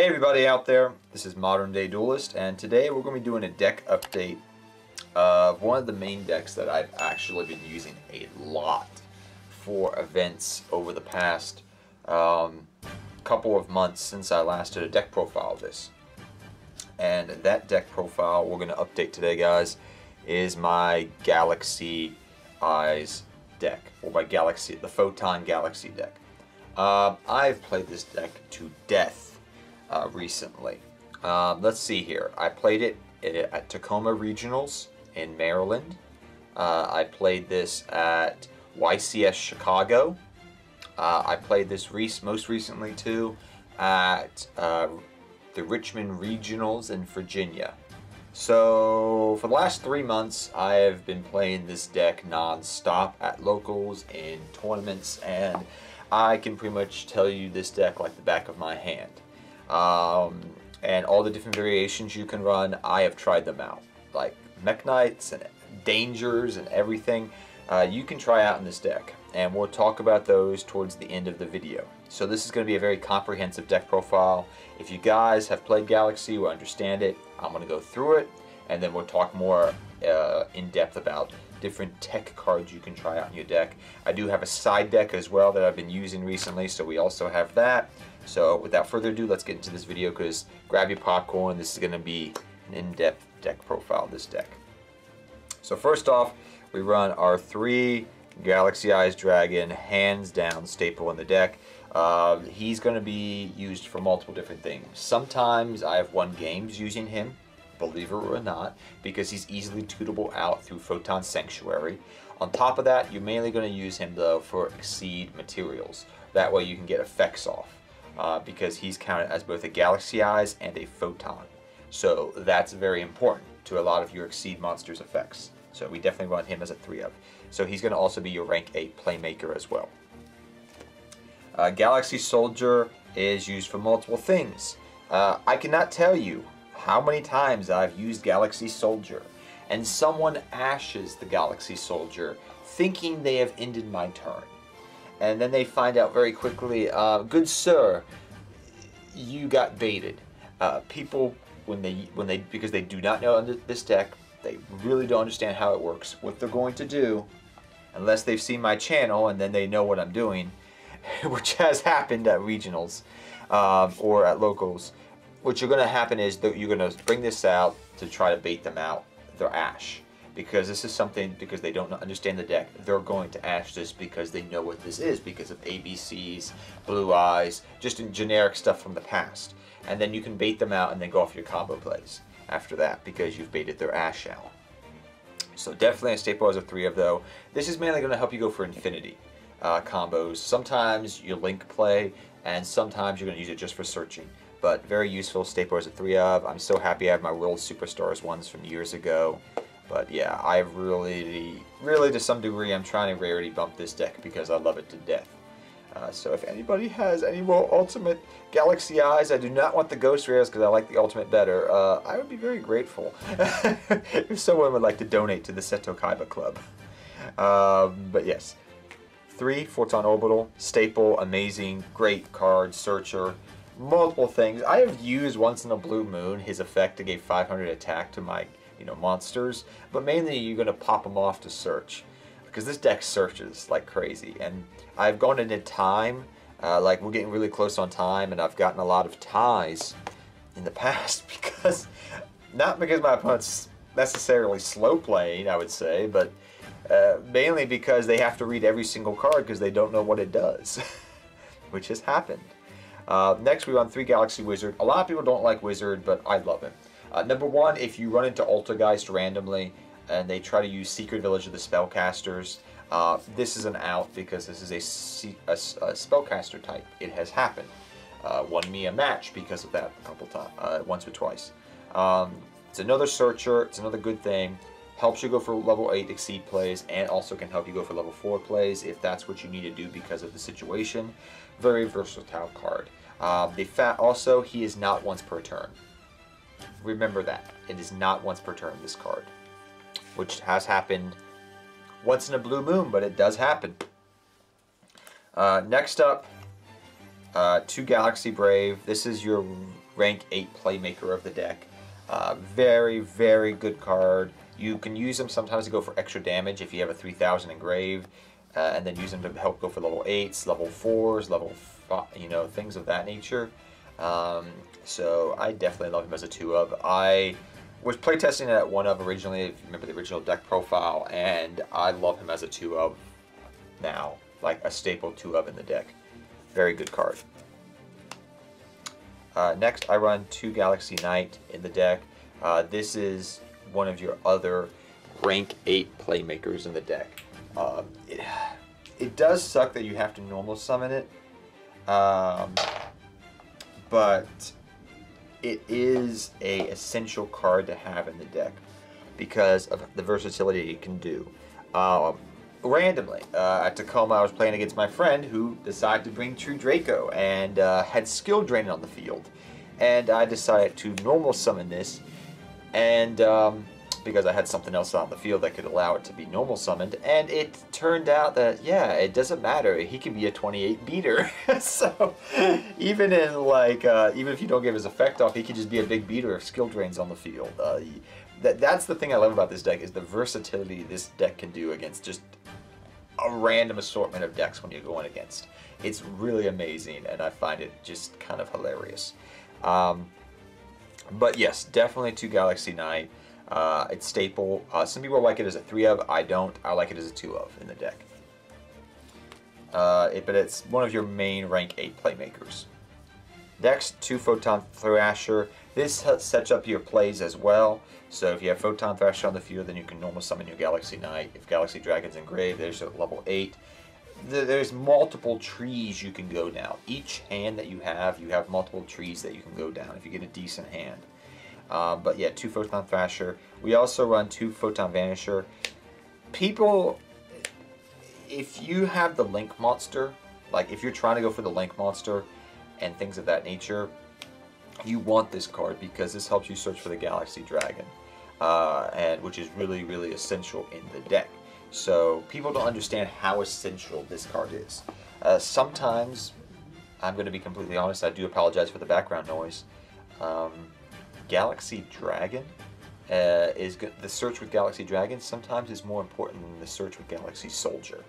Hey everybody out there, this is Modern Day Duelist, and today we're going to be doing a deck update of one of the main decks that I've actually been using a lot for events over the past couple of months since I last did a deck profile of this. And that deck profile we're going to update today, guys, is my Galaxy Eyes deck, or my the Photon Galaxy deck. I've played this deck to death recently. Let's see here. I played it at Tacoma Regionals in Maryland. I played this at YCS Chicago. I played this most recently too at the Richmond Regionals in Virginia. So for the last 3 months I have been playing this deck non-stop at locals, in tournaments, and I can pretty much tell you this deck like the back of my hand. And all the different variations you can run, I have tried them out. Like Mech Knights and Dangers and everything, you can try out in this deck. And we'll talk about those towards the end of the video. So this is going to be a very comprehensive deck profile. If you guys have played Galaxy or understand it, I'm going to go through it, and then we'll talk more in depth about different tech cards you can try out in your deck. I do have a side deck as well that I've been using recently, so we also have that. So without further ado, let's get into this video, because grab your popcorn. This is going to be an in-depth deck profile of this deck. So first off, we run our 3 Galaxy Eyes Dragon, hands down staple in the deck. He's going to be used for multiple different things. Sometimes I have won games using him, believe it or not, because he's easily tutable out through Photon Sanctuary. On top of that, you're mainly going to use him though for Exceed materials. That way you can get effects off, because he's counted as both a Galaxy Eyes and a Photon. So that's very important to a lot of your Exceed monsters effects. So we definitely run him as a 3-of. So he's going to also be your rank 8 playmaker as well. Galaxy Soldier is used for multiple things. I cannot tell you how many times I've used Galaxy Soldier and someone ashes the Galaxy Soldier thinking they have ended my turn. And then they find out very quickly, good sir, you got baited. People, because they do not know this deck, they really don't understand how it works. What they're going to do, unless they've seen my channel and then they know what I'm doing, which has happened at regionals or at locals, what you're going to happen is that you're going to bring this out to try to bait them out. They're ash. Because this is something, because they don't understand the deck, they're going to ash this because they know what this is, because of ABCs, Blue Eyes, just in generic stuff from the past. And then you can bait them out and then go off your combo plays after that, because you've baited their ash out. So definitely a staple as a 3-of though. This is mainly going to help you go for infinity combos. Sometimes you link play, and sometimes you're going to use it just for searching. But very useful staple as a 3-of. I'm so happy I have my World Superstars ones from years ago. But yeah, I really to some degree, I'm trying to rarity bump this deck because I love it to death. So if anybody has any more Ultimate Galaxy Eyes, I do not want the Ghost Rares because I like the Ultimate better. I would be very grateful if someone would like to donate to the Seto Kaiba Club. But yes, 3 Photon Orbital, staple, amazing, great card, searcher, multiple things. I have used once in a blue moon his effect to give 500 attack to my monsters, but mainly you're going to pop them off to search, because this deck searches like crazy. And I've gone into time, like we're getting really close on time, and I've gotten a lot of ties in the past because, not because my opponent's necessarily slow playing, I would say, but mainly because they have to read every single card because they don't know what it does, which has happened. Next we run 3 Galaxy Wizard. A lot of people don't like Wizard, but I love him. Number 1, if you run into Altergeist randomly and they try to use Secret Village of the Spellcasters, this is an out because this is a Spellcaster type. It has happened. Won me a match because of that a couple times, once or twice. It's another searcher. It's another good thing. Helps you go for level 8 Exceed plays, and also can help you go for level 4 plays if that's what you need to do because of the situation. Very versatile card. Also, he is not once per turn. Remember that. It is not once per turn, this card. Which has happened once in a blue moon, but it does happen. Next up, 2 Galaxy Brave. This is your rank 8 playmaker of the deck. Very, very good card. You can use them sometimes to go for extra damage if you have a 3000 engrave, and then use them to help go for level 8s, level 4s, level 5, you know, things of that nature. So I definitely love him as a 2-of. I was playtesting it at 1-of originally, if you remember the original deck profile, and I love him as a 2-of now, like a staple 2-of in the deck. Very good card. Next, I run 2 Galaxy Knight in the deck. This is one of your other rank 8 playmakers in the deck. It does suck that you have to normal summon it, but it is a essential card to have in the deck because of the versatility it can do. Randomly, at Tacoma, I was playing against my friend who decided to bring True Draco and had skill draining on the field. And I decided to normal summon this, and because I had something else on the field that could allow it to be normal summoned, and it turned out that, yeah, it doesn't matter. He can be a 28 beater. So even in like, even if you don't give his effect off, he can just be a big beater if skill drains on the field. That's the thing I love about this deck, is the versatility this deck can do against just a random assortment of decks when you're going against. It's really amazing, and I find it just kind of hilarious. But yes, definitely 2 Galaxy Knight. It's staple. Some people like it as a 3-of. I don't. I like it as a 2-of in the deck. But it's one of your main rank 8 playmakers. Next, 2 Photon Thrasher. This sets up your plays as well. So if you have Photon Thrasher on the field, then you can normal summon your Galaxy Knight. If Galaxy Dragon's engraved, there's at level 8. There's multiple trees you can go down. Each hand that you have multiple trees that you can go down if you get a decent hand. But yeah, 2 Photon Thrasher. We also run 2 Photon Vanisher. People, if you have the Link Monster, like if you're trying to go for the Link Monster and things of that nature, you want this card because this helps you search for the Galaxy Dragon, and which is really, really essential in the deck. So people don't understand how essential this card is. Sometimes, I'm going to be completely honest, I do apologize for the background noise. Galaxy Dragon the search with Galaxy Dragon sometimes is more important than the search with Galaxy Soldier.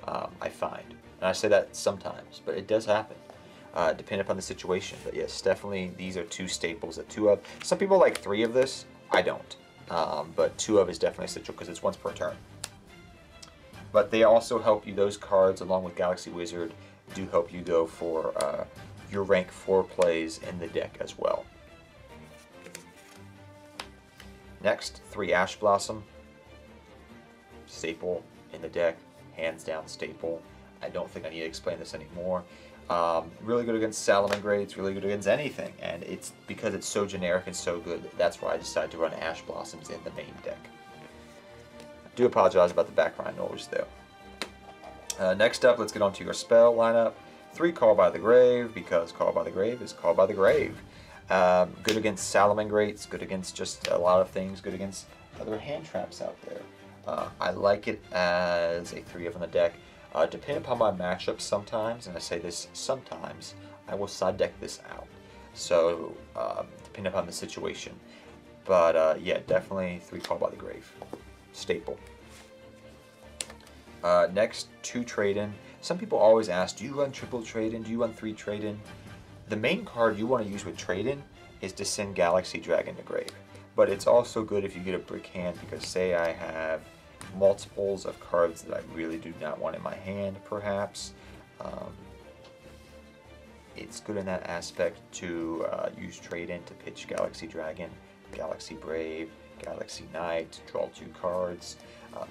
I find, and I say that sometimes, but it does happen. Depending upon the situation. But yes, definitely these are 2 staples at 2-of. Some people like 3 of this. I don't. But 2-of is definitely essential because it's once per turn. But they also help you, those cards along with Galaxy Wizard do help you go for your rank 4 plays in the deck as well. Next, 3 Ash Blossom. Staple in the deck. Hands down staple. I don't think I need to explain this anymore. Really good against Salamangreats, really good against anything, and it's because it's so generic and so good, that's why I decided to run Ash Blossoms in the main deck. I do apologize about the background noise though. Next up, let's get on to your spell lineup. 3 Call by the Grave, because Call by the Grave is Call by the Grave. Good against Salamangreats, good against just a lot of things, good against other hand traps out there. I like it as a 3-of on the deck. Depending upon my matchup sometimes, and I say this sometimes, I will side deck this out. So, depending upon the situation. But yeah, definitely 3 Call by the Grave. Staple. Next, 2 Trade-In. Some people always ask, do you run triple Trade-In? Do you run 3 Trade-In? The main card you want to use with Trade-In is to send Galaxy Dragon to grave. But it's also good if you get a brick hand, because say I have multiples of cards that I really do not want in my hand, perhaps. It's good in that aspect to use Trade-In to pitch Galaxy Dragon, Galaxy Brave, Galaxy Knight, draw 2 cards.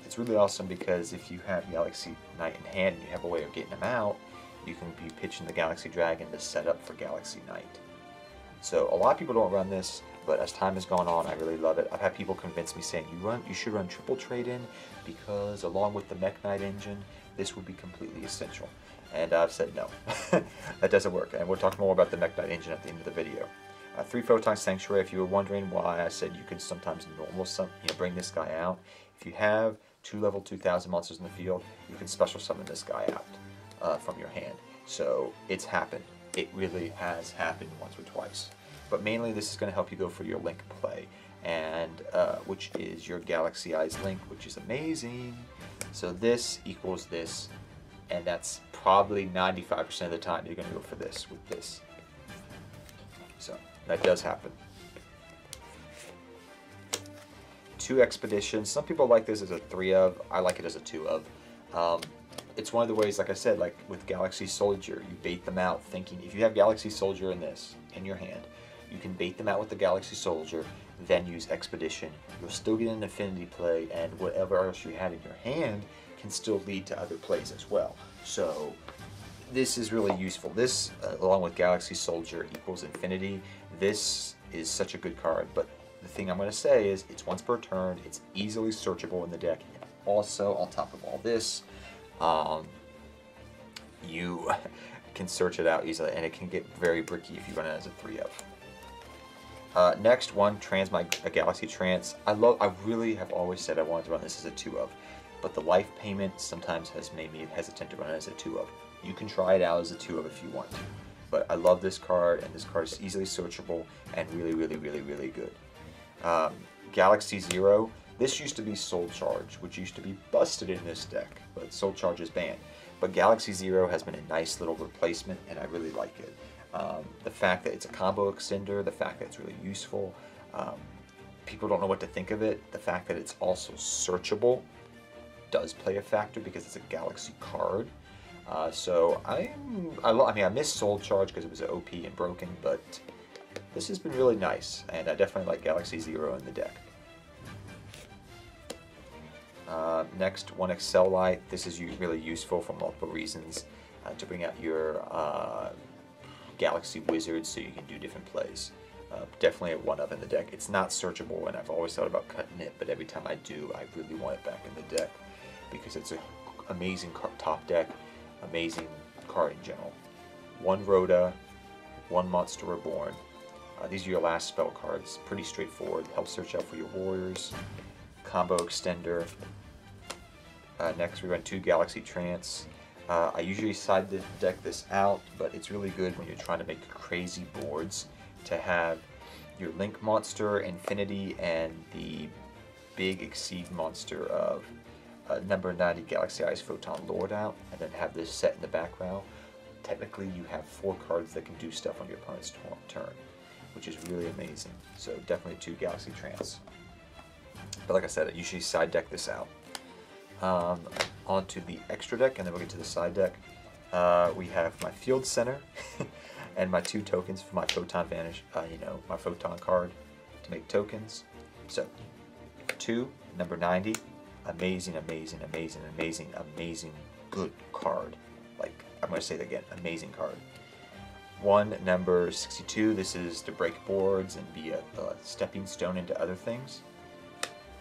It's really awesome because if you have Galaxy Knight in hand and you have a way of getting them out, you can be pitching the Galaxy Dragon to set up for Galaxy Knight. So a lot of people don't run this, but as time has gone on, I really love it. I've had people convince me saying, you should run triple Trade-In because along with the Mech Knight engine, this would be completely essential. And I've said no, that doesn't work. And we'll talk more about the Mech Knight engine at the end of the video. 3 Photon Sanctuary, if you were wondering why I said you could sometimes bring this guy out. If you have 2 level 2000 monsters in the field, you can special summon this guy out from your hand. So it's happened. It really has happened once or twice. But mainly this is going to help you go for your Link play, and which is your Galaxy Eyes Link, which is amazing. So this equals this, and that's probably 95% of the time you're going to go for this with this. So that does happen. 2 expeditions. Some people like this as a 3 of. I like it as a 2 of. It's one of the ways, like I said, like with Galaxy Soldier, you bait them out thinking, if you have Galaxy Soldier in this, in your hand, you can bait them out with the Galaxy Soldier, then use Expedition. You'll still get an Infinity play, and whatever else you had in your hand can still lead to other plays as well. So this is really useful. This, along with Galaxy Soldier, equals Infinity. This is such a good card, but the thing I'm going to say is it's once per turn, it's easily searchable in the deck. Also, on top of all this, you can search it out easily, and it can get very bricky if you run it as a 3 of. Next one, a Galaxy Trance. I really have always said I wanted to run this as a 2 of, but the life payment sometimes has made me hesitant to run it as a 2 of. You can try it out as a 2 of if you want to, but I love this card, and this card is easily searchable and really, really, really, really good. Galaxy Zero. This used to be Soul Charge, which used to be busted in this deck, but Soul Charge is banned. But Galaxy Zero has been a nice little replacement, and I really like it. The fact that it's a combo extender, the fact that it's really useful, people don't know what to think of it. The fact that it's also searchable does play a factor because it's a Galaxy card. So I miss Soul Charge because it was OP and broken, but this has been really nice, and I definitely like Galaxy Zero in the deck. Next, 1 Excel Light. This is really useful for multiple reasons, to bring out your Galaxy Wizards so you can do different plays. Definitely a 1 of in the deck. It's not searchable, and I've always thought about cutting it, but every time I do, I really want it back in the deck because it's an amazing top deck, amazing card in general. 1 Rhoda, 1 Monster Reborn. These are your last spell cards. Pretty straightforward. Help search out for your warriors. Combo extender. Next we run 2 Galaxy Trance. I usually side deck this out, but it's really good when you're trying to make crazy boards to have your Link monster, Infinity, and the big Exceed monster of number 90 Galaxy Eyes Photon Lord out, and then have this set in the background. Technically you have 4 cards that can do stuff on your opponent's turn, which is really amazing. So definitely 2 Galaxy Trance. But like I said, I usually side deck this out. Onto the extra deck, and then we'll get to the side deck. We have my Field Center and my 2 tokens for my Photon Vanish, my Photon card to make tokens. So 2, number 90, amazing, amazing, amazing, amazing, amazing, good card. Like, I'm going to say that again, amazing card. 1, number 62, this is to break boards and be a stepping stone into other things.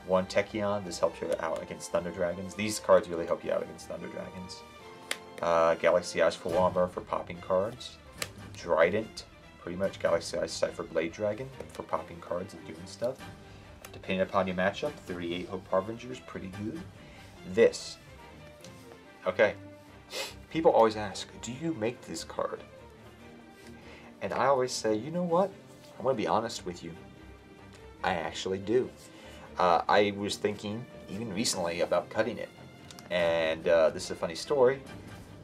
1 Tachyon, this helps you out against Thunder Dragons. These cards really help you out against Thunder Dragons. Galaxy Eyes Full Armor for popping cards. Trident, pretty much Galaxy Eyes Cypher Blade Dragon for popping cards and doing stuff. Depending upon your matchup, 38 Hope Harbingers, pretty good. This. Okay. People always ask, do you make this card? And I always say, you know what? I'm going to be honest with you. I actually do. I was thinking, even recently, about cutting it. And this is a funny story.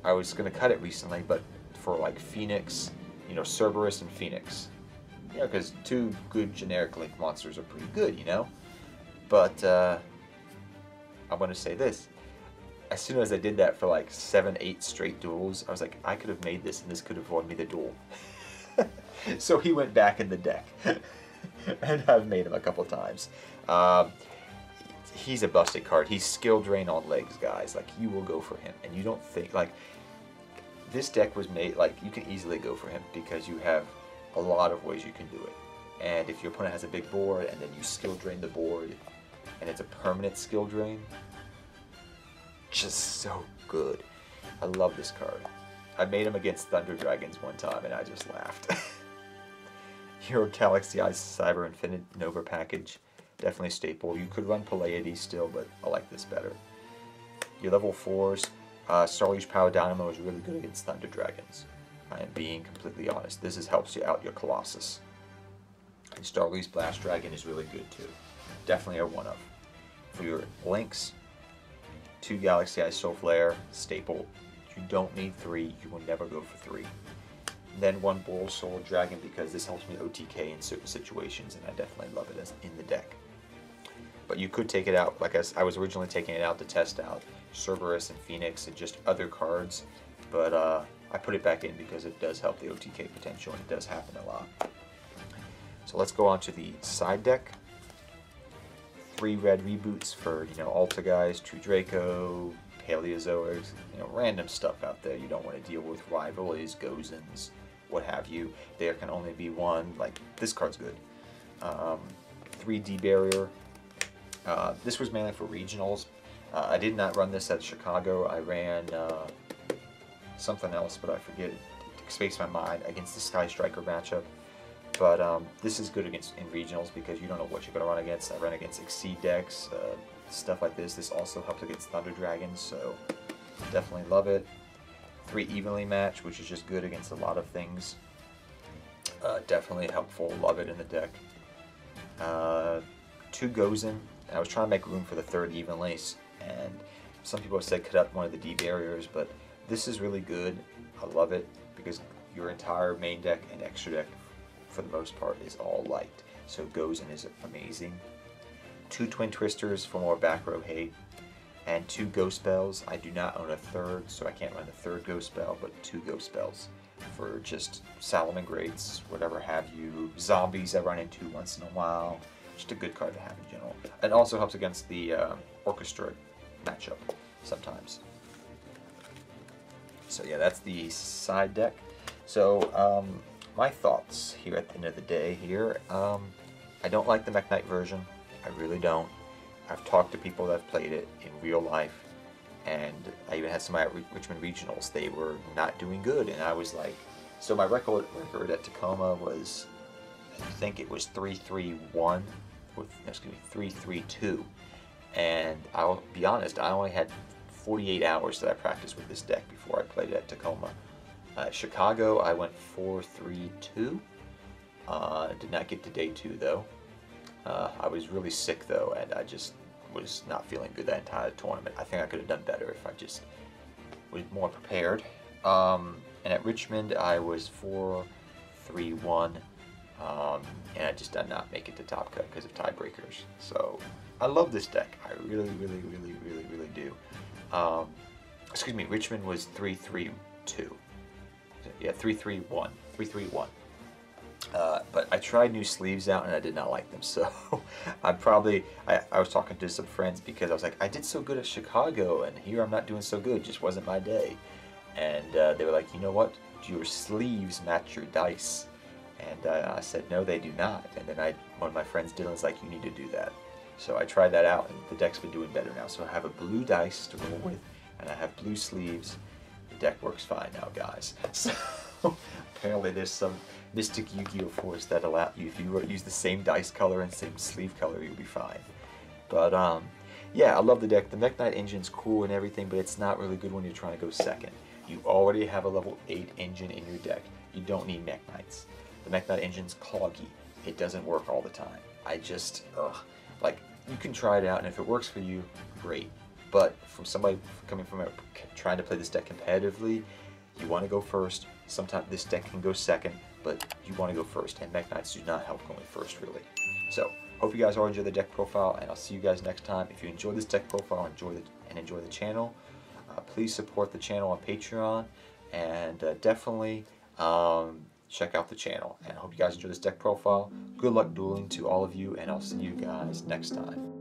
I was going to cut it recently, but for like Phoenix, Cerberus and Phoenix. Because 2 good generic Link monsters are pretty good, But I'm going to say this. As soon as I did that for like 7, 8 straight duels, I was like, I could have made this and this could have won me the duel. So he went back in the deck. And I've made him a couple times. He's a busted card. He's skill drain on legs, guys. Like, you will go for him. And you don't think, like, this deck was made, like, you can easily go for him because you have a lot of ways you can do it. And if your opponent has a big board and then you skill drain the board and it's a permanent skill drain, just so good. I love this card. I made him against Thunder Dragons one time and I just laughed. Your Galaxy Eyes Cyber Infinite Nova package, definitely staple. You could run Pleiades still, but I like this better. Your level 4s, Starlight Power Dynamo is really good against Thunder Dragons. I am being completely honest. This helps you out your Colossus. And Starlight Blast Dragon is really good too. Definitely a one of. For your Links, 2 Galaxy Eye Soul Flare, staple. You don't need 3. You will never go for 3. Then 1 Boral Soul Dragon because this helps me OTK in certain situations, and I definitely love it as in the deck. But you could take it out, like I was originally taking it out to test out Cerberus and Phoenix and just other cards, but I put it back in because it does help the OTK potential, and it does happen a lot. So let's go on to the side deck. 3 red reboots for, Alta guys, 2 Draco, Paleozoics, random stuff out there you don't want to deal with, rivalries, Gozens, what have you. There can only be 1, like this card's good. 3 D-Barrier. This was mainly for regionals. I did not run this at Chicago. I ran something else, but I forget. It escapes my mind against the Sky Striker matchup. But this is good against in regionals because you don't know what you're going to run against. I ran against Exceed decks, stuff like this. This also helps against Thunder Dragons, so definitely love it. 3 Evenly Match, which is just good against a lot of things. Definitely helpful. Love it in the deck. 2 Gozen. I was trying to make room for the 3rd Evenly, and some people have said cut out one of the D barriers, but this is really good. I love it because your entire main deck and extra deck, for the most part, is all light. So Gozen is amazing. 2 Twin Twisters for more back row hate, and 2 Ghost Spells. I do not own a 3rd, so I can't run the 3rd Ghost Spell, but 2 Ghost Spells for just Salamangreats, whatever have you. Zombies I run into once in a while. Just a good card to have in general. It also helps against the Orchestra matchup sometimes. So yeah, that's the side deck. So my thoughts here at the end of the day here. I don't like the Mech Knight version. I really don't. I've talked to people that have played it in real life, and I even had somebody at Richmond Regionals. They were not doing good, and I was like, so my record at Tacoma was, I think it was 3-3-1, excuse me, 3-3-2, and I'll be honest, I only had 48 hours that I practiced with this deck before I played it at Tacoma. Chicago, I went 4-3-2. Did not get to day 2 though. I was really sick though, and I just was not feeling good that entire tournament. I think I could have done better if I just was more prepared. And at Richmond, I was 4-3-1, and I just did not make it to Top Cut because of tiebreakers. So I love this deck. I really, really, really, really, really do. Excuse me, Richmond was 3-3-2. Yeah, 3-3-1. 3-3-1. But I tried new sleeves out and I did not like them, so I was talking to some friends because I was like, I did so good at Chicago and here I'm not doing so good, just wasn't my day. And they were like, you know what, do your sleeves match your dice? And I said, no, they do not. And then one of my friends, Dylan's like, you need to do that. So I tried that out and the deck's been doing better now. So I have a blue dice to roll with and I have blue sleeves. The deck works fine now, guys. So apparently there's some mystic Yu-Gi-Oh force that allow you, if you use the same dice color and same sleeve color, you'll be fine. But yeah, I love the deck. The Mech Knight engine's cool and everything, but it's not really good when you're trying to go second. You already have a level 8 engine in your deck. You don't need Mech Knights. The Mech Knight engine's cloggy. It doesn't work all the time. I just, like, you can try it out, and if it works for you, great. But from somebody coming from trying to play this deck competitively, you want to go first. Sometimes this deck can go second, but you want to go first, and Mech Knights do not help going first, really. So, hope you guys all enjoy the deck profile, and I'll see you guys next time. If you enjoy this deck profile and enjoy the channel, please support the channel on Patreon, and definitely check out the channel. And I hope you guys enjoy this deck profile. Good luck dueling to all of you, and I'll see you guys next time.